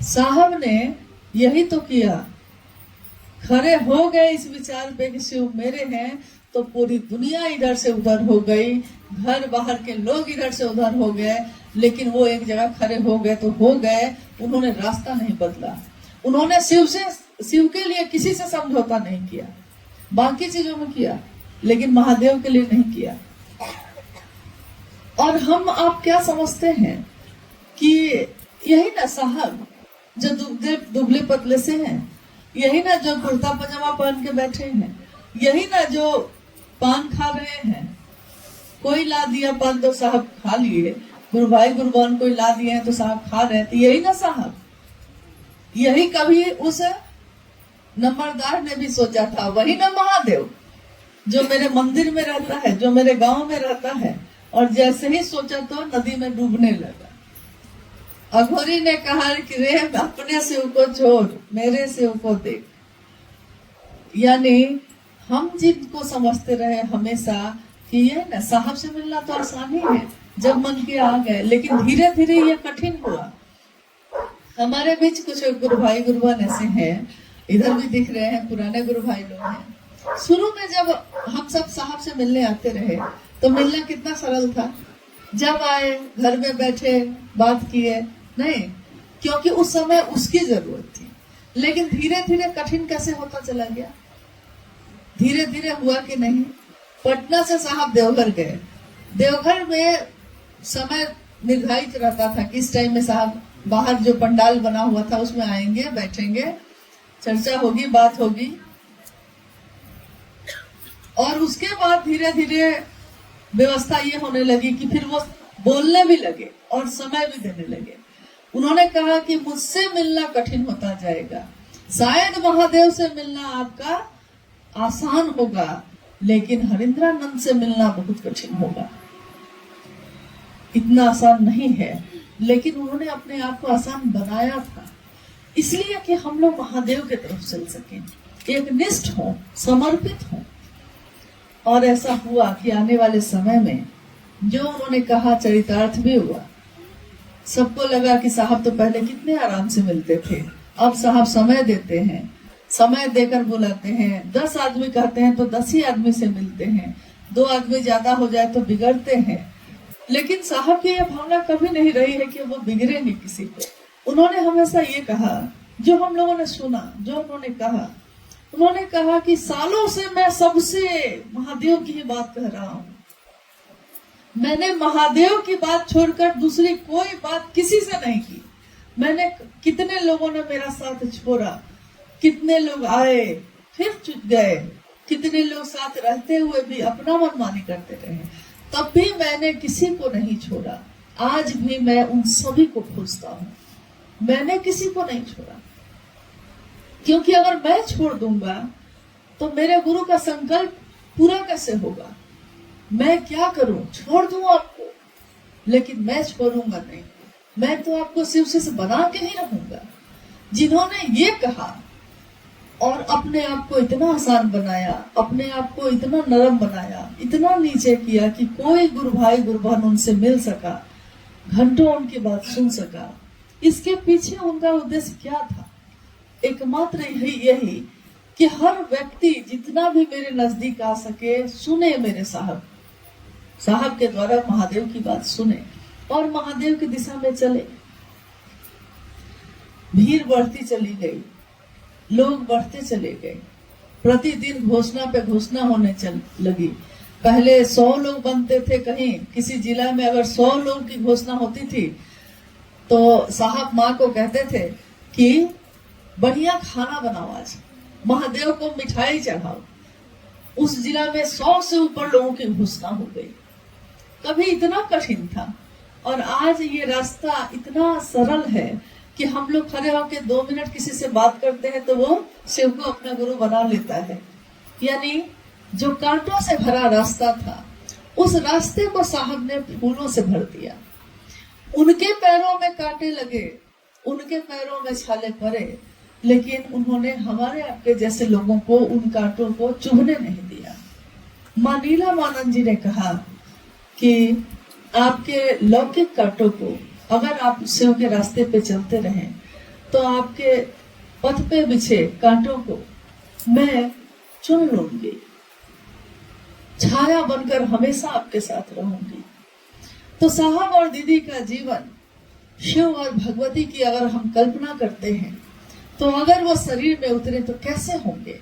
साहब ने यही तो किया, खड़े हो गए इस विचार पे कि शिव मेरे हैं, तो पूरी दुनिया इधर से उधर हो गई, घर बाहर के लोग इधर से उधर हो गए, लेकिन वो एक जगह खड़े हो गए तो हो गए। उन्होंने रास्ता नहीं बदला, उन्होंने शिव के लिए किसी से समझौता नहीं किया, बाकी चीजों में किया लेकिन महादेव के लिए नहीं किया। और हम आप क्या समझते हैं कि यही ना साहब जो दुबले पतले से हैं, यही ना जो कुर्ता पजामा पहन के बैठे हैं, यही ना जो पान खा रहे हैं, कोई ला दिया पान तो साहब खा लिए, गुरु भाई गुरुबान कोई ला दिए हैं तो साहब खा रहे थे, यही ना साहब। यही कभी उस नंबरदार ने भी सोचा था, वही ना महादेव जो मेरे मंदिर में रहता है, जो मेरे गांव में रहता है। और जैसे ही सोचा तो नदी में डूबने लगा। अघोरी ने कहा कि रे अपने शिव को छोड़, मेरे शिव को देख। यानी हम जिनको समझते रहे हमेशा कि ये ना साहब से मिलना तो आसानी है जब मन के आ गए, लेकिन धीरे धीरे ये कठिन हुआ। हमारे बीच कुछ गुरु भाई गुरुबान ऐसे हैं, इधर भी दिख रहे हैं, पुराने गुरु भाई लोग हैं। शुरू में जब हम सब साहब से मिलने आते रहे तो मिलना कितना सरल था। जब आए घर में बैठे बात किए, नहीं क्योंकि उस समय उसकी जरूरत थी। लेकिन धीरे धीरे कठिन कैसे होता चला गया, धीरे धीरे हुआ कि नहीं। पटना से साहब देवघर गए, देवघर में समय निर्धारित रहता था कि इस टाइम में साहब बाहर जो पंडाल बना हुआ था उसमें आएंगे, बैठेंगे, चर्चा होगी, बात होगी। और उसके बाद धीरे धीरे व्यवस्था ये होने लगी कि फिर वो बोलने भी लगे और समय भी देने लगे। उन्होंने कहा कि मुझसे मिलना कठिन होता जाएगा, शायद महादेव से मिलना आपका आसान होगा, लेकिन हरिंद्रानंद से मिलना बहुत कठिन होगा। इतना आसान नहीं है, लेकिन उन्होंने अपने आप को आसान बनाया था इसलिए कि हम लोग महादेव की तरफ चल सकें, एक निष्ठ हो, समर्पित हो। और ऐसा हुआ कि आने वाले समय में जो उन्होंने कहा चरितार्थ भी हुआ। सबको लगा कि साहब तो पहले कितने आराम से मिलते थे, अब साहब समय देते हैं, समय देकर बुलाते हैं। 10 आदमी कहते हैं तो 10 ही आदमी से मिलते हैं, 2 आदमी ज्यादा हो जाए तो बिगड़ते हैं। लेकिन साहब की यह भावना कभी नहीं रही है कि वो बिगड़ेंगे किसी को। उन्होंने हमेशा ये कहा, जो हम लोगों ने सुना, जो उन्होंने कहा कि सालों से मैं सबसे महादेव की ही बात कह रहा हूँ। मैंने महादेव की बात छोड़कर दूसरी कोई बात किसी से नहीं की। मैंने कितने लोगों ने मेरा साथ छोड़ा, कितने लोग आए फिर चुप गए, कितने लोग साथ रहते हुए भी अपना मनमानी करते रहे, तब भी मैंने किसी को नहीं छोड़ा। आज भी मैं उन सभी को खोजता हूँ, मैंने किसी को नहीं छोड़ा। क्योंकि अगर मैं छोड़ दूंगा तो मेरे गुरु का संकल्प पूरा कैसे होगा। मैं क्या करूं, छोड़ दूं आपको, लेकिन मैं छोड़ूंगा नहीं। मैं तो आपको शिव से बना के ही रहूंगा। जिन्होंने ये कहा और अपने आप को इतना आसान बनाया, अपने आप को इतना नरम बनाया, इतना नीचे किया कि कोई गुरु भाई गुरुबान उनसे मिल सका, घंटों उनकी बात सुन सका, इसके पीछे उनका उद्देश्य क्या था? एकमात्र यही कि हर व्यक्ति जितना भी मेरे नजदीक आ सके सुने, मेरे साहब के द्वारा महादेव की बात सुने और महादेव की दिशा में चले। भीड़ बढ़ती चली गई, लोग बढ़ते चले गए, प्रतिदिन घोषणा पे घोषणा होने लगी। पहले 100 लोग बनते थे, कहीं किसी जिला में अगर 100 लोग की घोषणा होती थी तो साहब माँ को कहते थे कि बढ़िया खाना बनाओ, आज महादेव को मिठाई चढ़ाओ। उस जिला में 100 से ऊपर लोगों की घोषणा हो गई। कभी इतना कठिन था और आज ये रास्ता इतना सरल है कि हम लोग खड़े होकर 2 मिनट किसी से बात करते हैं तो वो शिव को अपना गुरु बना लेता है। यानी जो कांटों से भरा रास्ता था, उस रास्ते को साहब ने फूलों से भर दिया। उनके पैरों में कांटे लगे, उनके पैरों में छाले पड़े, लेकिन उन्होंने हमारे आपके जैसे लोगों को उन कांटों को चुभने नहीं दिया। मां नीलामानंद जी ने कहा कि आपके लौकिक कांटों को अगर आप शिव के रास्ते पे चलते रहें तो आपके पथ पे बिछे कांटों को मैं चुन लूंगी, छाया बनकर हमेशा आपके साथ रहूंगी। तो साहब और दीदी का जीवन शिव और भगवती की अगर हम कल्पना करते हैं तो अगर वो शरीर में उतरे तो कैसे होंगे,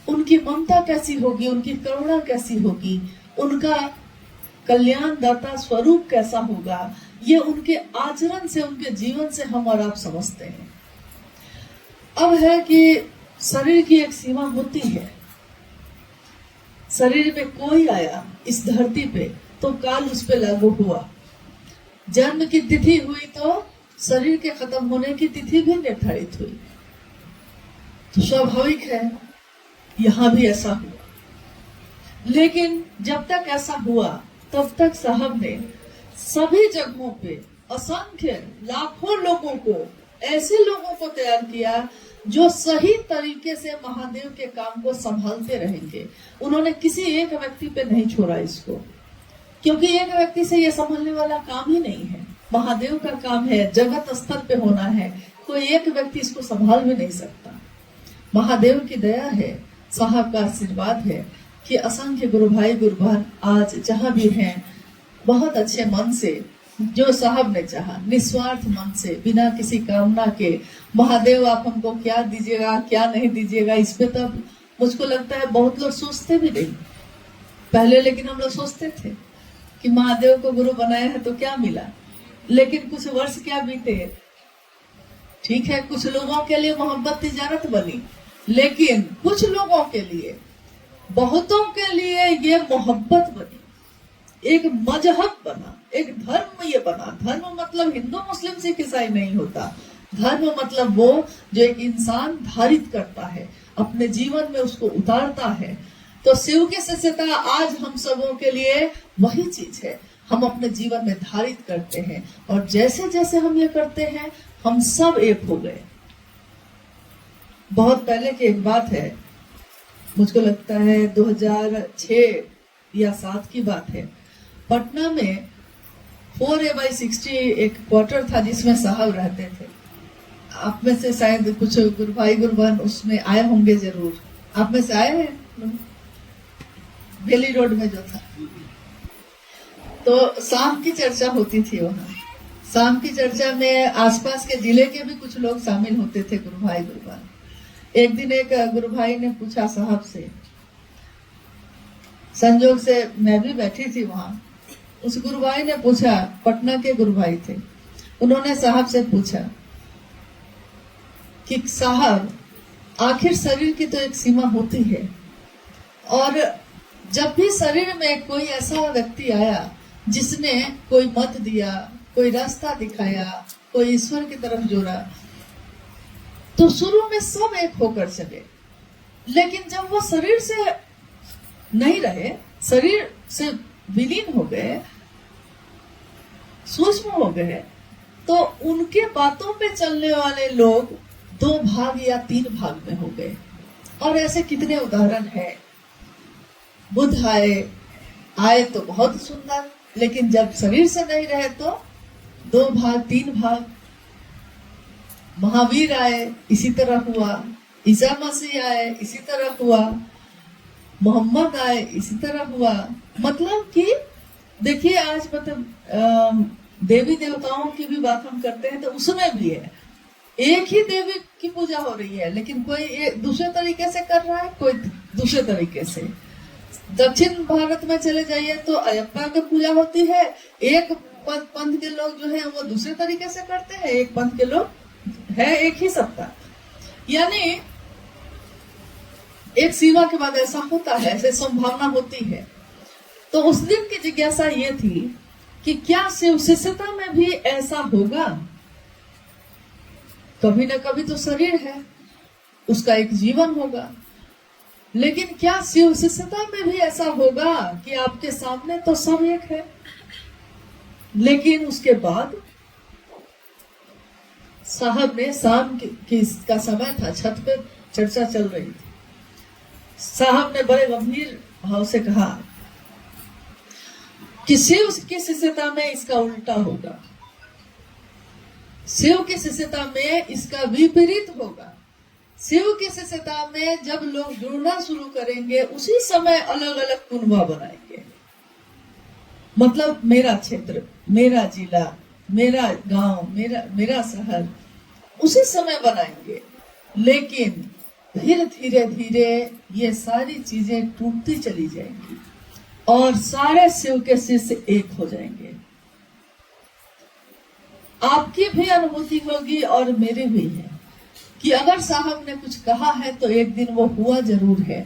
उनकी ममता कैसी होगी, उनकी करुणा कैसी होगी, उनका कल्याण दाता स्वरूप कैसा होगा, ये उनके आचरण से, उनके जीवन से हम और आप समझते हैं। अब है कि शरीर की एक सीमा होती है। शरीर में कोई आया इस धरती पे तो काल उस पे लागू हुआ। जन्म की तिथि हुई तो शरीर के खत्म होने की तिथि भी निर्धारित हुई। तो स्वाभाविक है यहां भी ऐसा हुआ। लेकिन जब तक ऐसा हुआ तब तक साहब ने सभी जगहों पे असंख्य लाखों लोगों को, ऐसे लोगों को तैयार किया जो सही तरीके से महादेव के काम को संभालते रहेंगे। उन्होंने किसी एक व्यक्ति पे नहीं छोड़ा इसको, क्योंकि एक व्यक्ति से ये संभालने वाला काम ही नहीं है। महादेव का काम है, जगत स्तर पे होना है, कोई एक व्यक्ति इसको संभाल भी नहीं सकता। महादेव की दया है, साहब का आशीर्वाद है कि असंख्य गुरु भाई गुरु बहन आज जहां भी हैं बहुत अच्छे मन से, जो साहब ने चाहा, निस्वार्थ मन से, बिना किसी कामना के, महादेव आप हमको क्या दीजिएगा क्या नहीं दीजिएगा, इस पे तब मुझको लगता है बहुत लोग सोचते भी नहीं पहले। लेकिन हम लोग सोचते थे कि महादेव को गुरु बनाया है तो क्या मिला। लेकिन कुछ वर्ष क्या बीते, ठीक है कुछ लोगों के लिए मोहब्बत तिजारत बनी, लेकिन कुछ लोगों के लिए, बहुतों के लिए ये मोहब्बत बनी, एक मजहब बना, एक धर्म ये बना। धर्म मतलब हिंदू मुस्लिम सिख ईसाई नहीं होता। धर्म मतलब वो जो एक इंसान धारित करता है, अपने जीवन में उसको उतारता है। तो शिव की शिष्यता आज हम सबों के लिए वही चीज है, हम अपने जीवन में धारित करते हैं। और जैसे जैसे हम ये करते हैं हम सब एक हो गए। बहुत पहले की एक बात है, मुझको लगता है 2006 या 7 की बात है। पटना में 4A/60 एक क्वार्टर था जिसमें साहब रहते थे। आप में से शायद कुछ गुरु भाई गुरु बहन उसमें आए होंगे, जरूर आप में से आए हैं। बेली रोड में जो था, तो शाम की चर्चा होती थी वहाँ। शाम की चर्चा में आसपास के जिले के भी कुछ लोग शामिल होते थे, गुरु भाई गुरु बहन। एक दिन एक गुरु भाई ने पूछा साहब से, संजोग से मैं भी बैठी थी वहां, उस गुरु भाई ने पूछा, पटना के गुरु भाई थे, उन्होंने साहब से पूछा कि साहब आखिर शरीर की तो एक सीमा होती है, और जब भी शरीर में कोई ऐसा व्यक्ति आया जिसने कोई मत दिया, कोई रास्ता दिखाया, कोई ईश्वर की तरफ जोड़ा, तो शुरू में सब एक होकर चले। लेकिन जब वो शरीर से नहीं रहे, शरीर से विलीन हो गए, सूक्ष्म हो गए, तो उनके बातों पे चलने वाले लोग 2 भाग या 3 भाग में हो गए। और ऐसे कितने उदाहरण हैं। बुद्ध आए तो बहुत सुंदर, लेकिन जब शरीर से नहीं रहे तो 2 भाग 3 भाग। महावीर आए इसी तरह हुआ, ईसा मसीह आए इसी तरह हुआ, मोहम्मद आए इसी तरह हुआ। मतलब कि देखिए आज मतलब देवी देवताओं की भी बात हम करते हैं तो उसमें भी है, एक ही देवी की पूजा हो रही है, लेकिन कोई दूसरे तरीके से कर रहा है, कोई दूसरे तरीके से। दक्षिण भारत में चले जाइए तो अयप्पा की पूजा होती है, एक पंथ के लोग जो है वो दूसरे तरीके से करते हैं, एक पंथ के लोग है एक ही सत्ता। यानी एक सीमा के बाद ऐसा होता है, ऐसे संभावना होती है। तो उस दिन की जिज्ञासा ये थी कि क्या शिव शिष्यता में भी ऐसा होगा। कभी न कभी तो शरीर है, उसका एक जीवन होगा, लेकिन क्या शिव शिष्यता में भी ऐसा होगा कि आपके सामने तो सब एक है, लेकिन उसके बाद साहब ने शाम का समय था, छत पे चर्चा चल रही थी। साहब ने बड़े गंभीर भाव से कहा कि शिव की शिष्यता में इसका उल्टा होगा। शिव की शिष्यता में इसका विपरीत होगा। शिव की शिष्यता में जब लोग जुड़ना शुरू करेंगे उसी समय अलग अलग कुनबा बनाएंगे। मतलब मेरा क्षेत्र, मेरा जिला, मेरा गांव, मेरा शहर उसी समय बनाएंगे। लेकिन फिर धीरे धीरे ये सारी चीजें टूटती चली जाएंगी और सारे शिव के शिष्य एक हो जाएंगे। आपकी भी अनुभूति होगी और मेरी भी है कि अगर साहब ने कुछ कहा है तो एक दिन वो हुआ जरूर है।